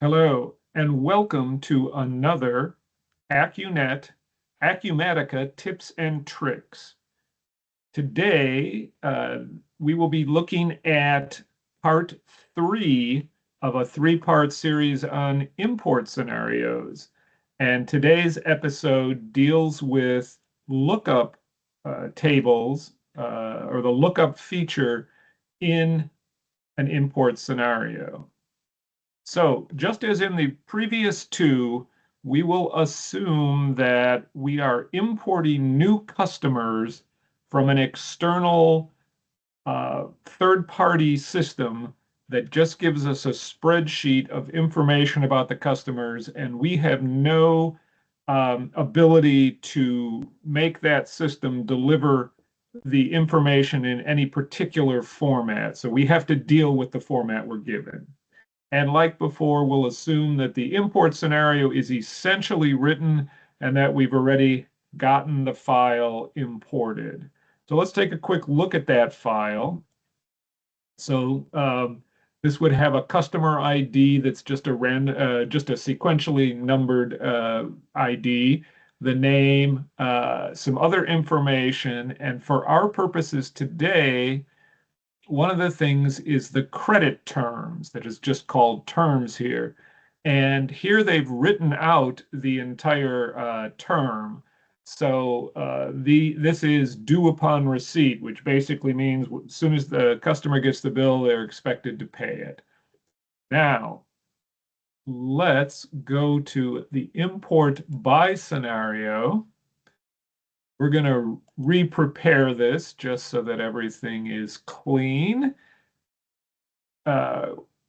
Hello, and welcome to another Acumatica tips and tricks. Today, we will be looking at part 3 of a 3-part series on import scenarios. And today's episode deals with lookup tables or the lookup feature in an import scenario. So just as in the previous two, we will assume that we are importing new customers from an external third-party system that just gives us a spreadsheet of information about the customers, and we have no ability to make that system deliver the information in any particular format. So we have to deal with the format we're given. And like before, we'll assume that the import scenario is essentially written and that we've already gotten the file imported. So let's take a quick look at that file. So this would have a customer ID that's just a sequentially numbered ID, the name, some other information, and for our purposes today, one of the things is the credit terms that is just called terms here. And here they've written out the entire term. So this is due upon receipt, which basically means as soon as the customer gets the bill, they're expected to pay it. Now, let's go to the import by scenario. We're going to re-prepare this just so that everything is clean.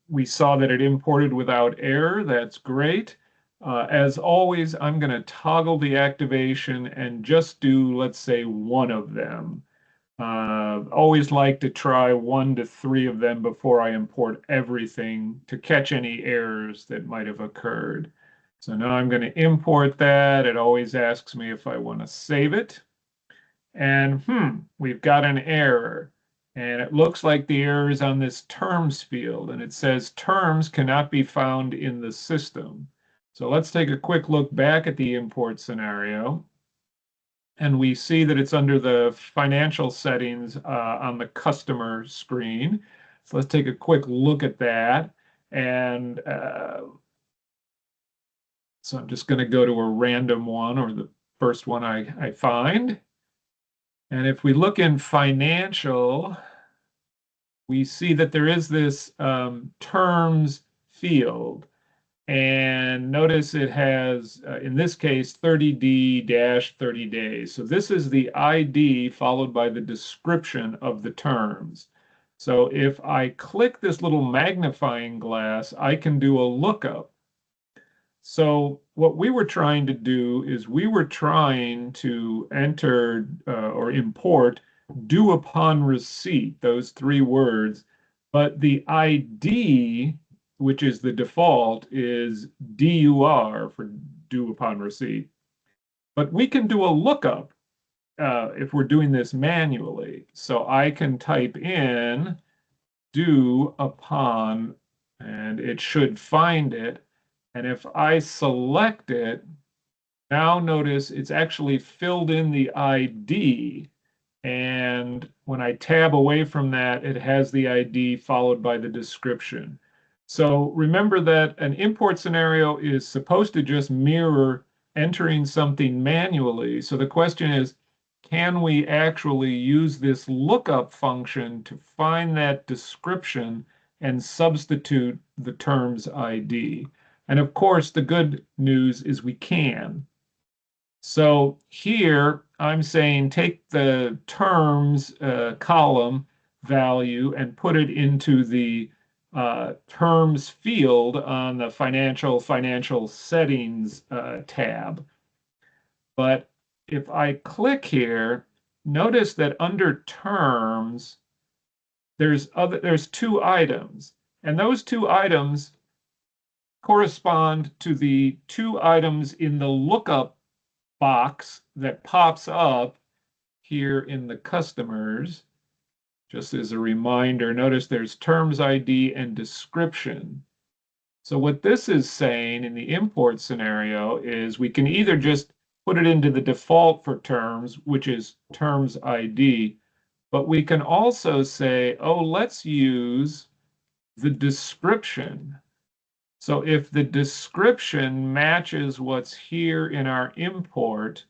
We saw that it imported without error. That's great. As always, I'm going to toggle the activation and just do, let's say, one of them. Always like to try 1 to 3 of them before I import everything to catch any errors that might have occurred. So now I'm going to import that. It always asks me if I want to save it. And we've got an error. And it looks like the error is on this terms field, and it says terms cannot be found in the system. So let's take a quick look back at the import scenario. And we see that it's under the financial settings on the customer screen. So let's take a quick look at that. And so I'm just going to go to a random one, or the first one I find. And if we look in financial, we see that there is this terms field. And notice it has, in this case, 30D-30 days. So this is the ID followed by the description of the terms. So if I click this little magnifying glass, I can do a lookup. So what we were trying to do is we were trying to enter or import due upon receipt, those 3 words, but the ID, which is the default, is DUR for due upon receipt. But we can do a lookup if we're doing this manually. So I can type in due upon, and it should find it. And if I select it, now notice it's actually filled in the ID. And when I tab away from that, it has the ID followed by the description. So remember that an import scenario is supposed to just mirror entering something manually. So the question is, can we actually use this lookup function to find that description and substitute the terms ID? And of course, the good news is we can. So here I'm saying take the terms column value and put it into the terms field on the financial settings tab. But if I click here, notice that under terms, there's 2 items, and those 2 items correspond to the 2 items in the lookup box that pops up here in the customers. Just as a reminder, notice there's terms ID and description. So what this is saying in the import scenario is we can either just put it into the default for terms, which is terms ID, but we can also say, oh, let's use the description. So if the description matches what's here in our import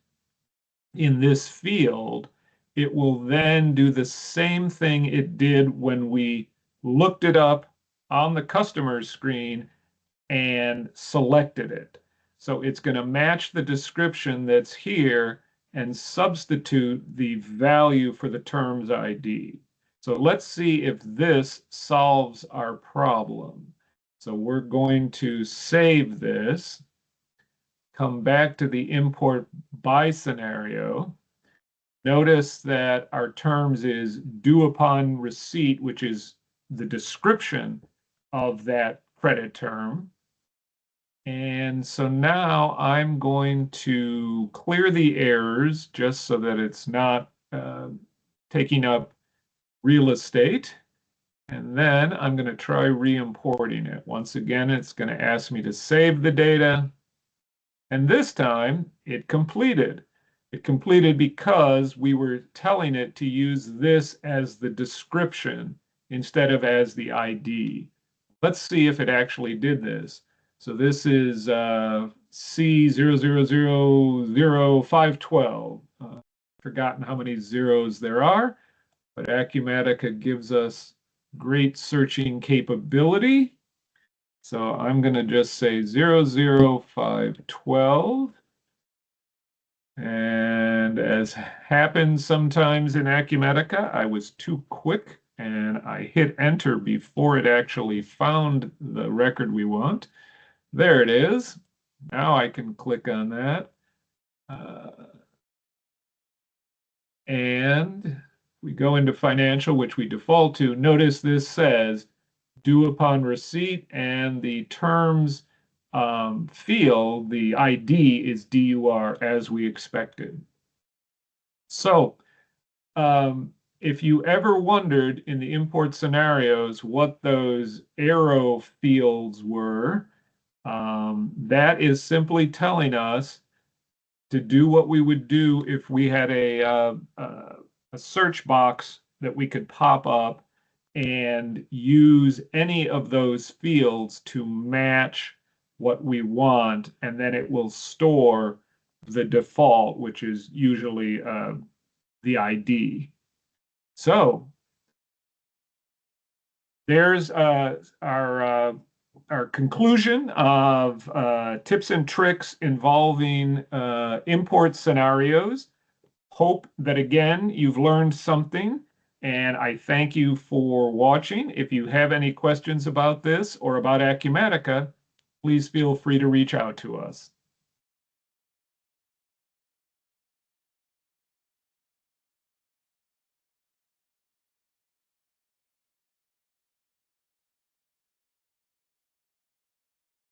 in this field, it will then do the same thing it did when we looked it up on the customer's screen and selected it. So it's going to match the description that's here and substitute the value for the terms ID. So let's see if this solves our problem. So we're going to save this, come back to the import by scenario. Notice that our terms is due upon receipt, which is the description of that credit term. And so now I'm going to clear the errors just so that it's not taking up real estate. And then I'm going to try re-importing it. Once again, it's going to ask me to save the data. And this time it completed. It completed because we were telling it to use this as the description instead of as the ID. Let's see if it actually did this. So this is C00000512. Forgotten how many zeros there are, but Acumatica gives us great searching capability. So I'm going to just say 00512. And as happens sometimes in Acumatica, I was too quick and I hit enter before it actually found the record we want. There it is. Now I can click on that. And we go into financial, which we default to. Notice this says due upon receipt, and the terms field, the ID is DUR as we expected. So if you ever wondered in the import scenarios what those arrow fields were, that is simply telling us to do what we would do if we had a search box that we could pop up and use any of those fields to match what we want, and then it will store the default, which is usually the ID. So there's our conclusion of tips and tricks involving import scenarios. Hope that, again, you've learned something, and I thank you for watching. If you have any questions about this or about Acumatica, please feel free to reach out to us.